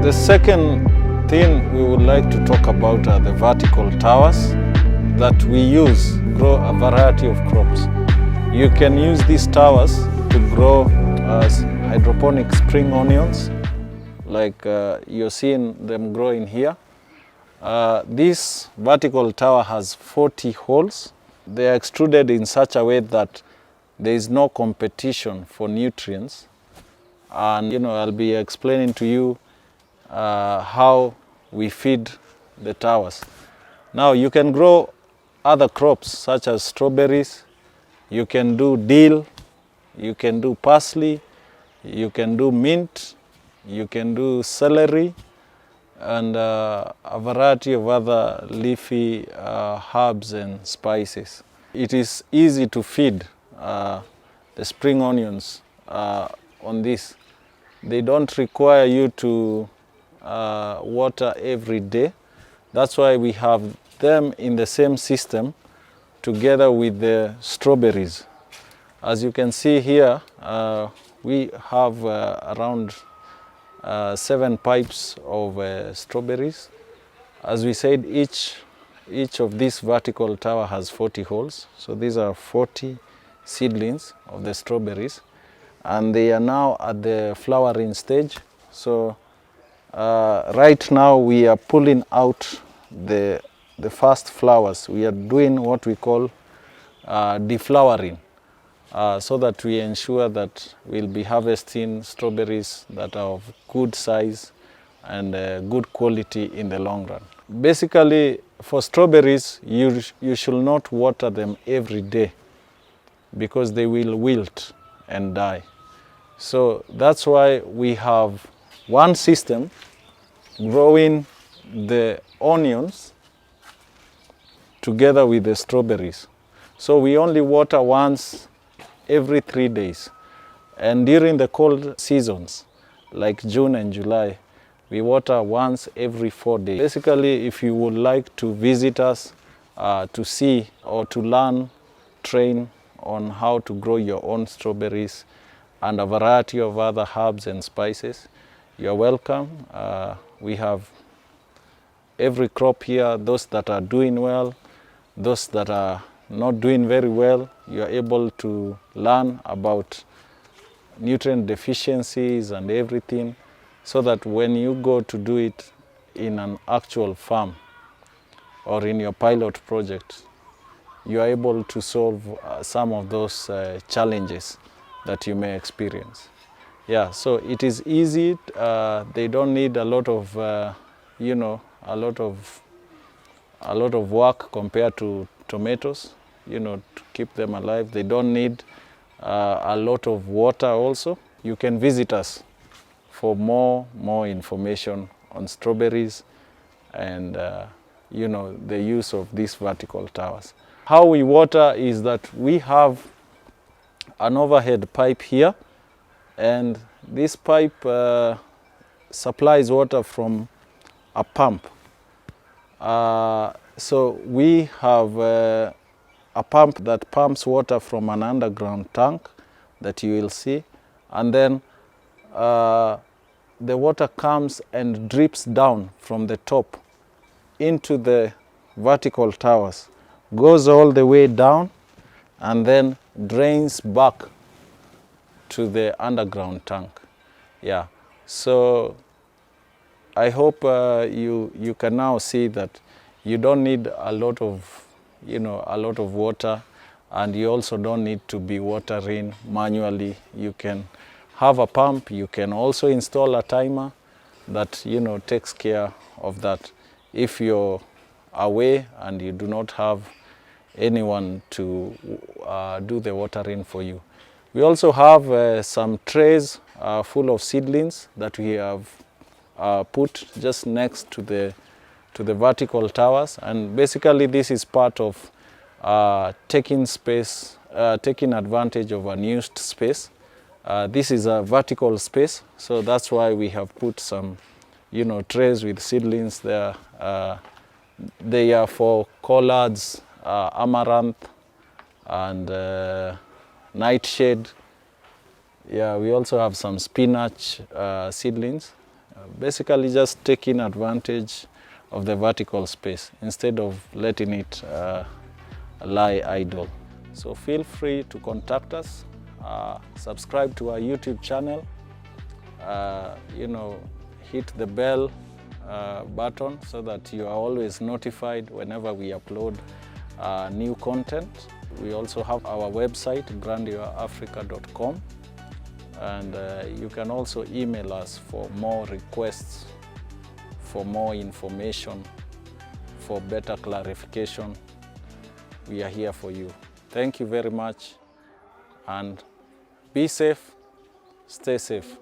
The second thing we would like to talk about are the vertical towers that we use to grow a variety of crops. You can use these towers to grow hydroponic spring onions, like you're seeing them growing here. This vertical tower has 40 holes. They are extruded in such a way that there is no competition for nutrients. And I'll be explaining to you how we feed the towers. Now you can grow other crops such as strawberries, you can do dill, you can do parsley, you can do mint, you can do celery, and a variety of other leafy herbs and spices. It is easy to feed the spring onions on this. They don't require you to water every day. That's why we have them in the same system together with the strawberries. As you can see here, we have around 7 pipes of strawberries. As we said, each of these vertical tower has 40 holes. So these are 40 seedlings of the strawberries, and they are now at the flowering stage. So right now we are pulling out the first flowers. We are doing what we call deflowering, so that we ensure that we'll be harvesting strawberries that are of good size and good quality in the long run. Basically, for strawberries, you should not water them every day because they will wilt and die. So that's why we have one system growing the onions together with the strawberries. So we only water once every 3 days. And during the cold seasons, like June and July, we water once every 4 days. Basically, if you would like to visit us to see or to learn, train on how to grow your own strawberries and a variety of other herbs and spices, you're welcome. We have every crop here, those that are doing well, those that are not doing very well. You are able to learn about nutrient deficiencies and everything, so that when you go to do it in an actual farm or in your pilot project, you are able to solve some of those challenges that you may experience. Yeah, so it is easy. They don't need a lot of, a lot of work compared to tomatoes, to keep them alive. They don't need a lot of water also. You can visit us for more information on strawberries and the use of these vertical towers. How we water is that we have an overhead pipe here, and this pipe supplies water from a pump. So we have a pump that pumps water from an underground tank that you will see, and then the water comes and drips down from the top into the vertical towers, goes all the way down, and then drains back to the underground tank. Yeah, so I hope you can now see that you don't need a lot of water, and you also don't need to be watering manually. You can have a pump. You can also install a timer that takes care of that if you're away and you do not have anyone to do the watering for you. We also have some trays full of seedlings that we have put just next to the vertical towers, and basically this is part of taking advantage of unused space. This is a vertical space, so that's why we have put some trays with seedlings there. They are for collards, amaranth, and nightshade. Yeah, we also have some spinach seedlings Basically just taking advantage of the vertical space instead of letting it lie idle. So feel free to contact us, subscribe to our YouTube channel, hit the bell button so that you are always notified whenever we upload new content. We also have our website, grandiourafrica.com, and you can also email us for more requests, for more information, for better clarification. We are here for you. Thank you very much, and be safe, stay safe.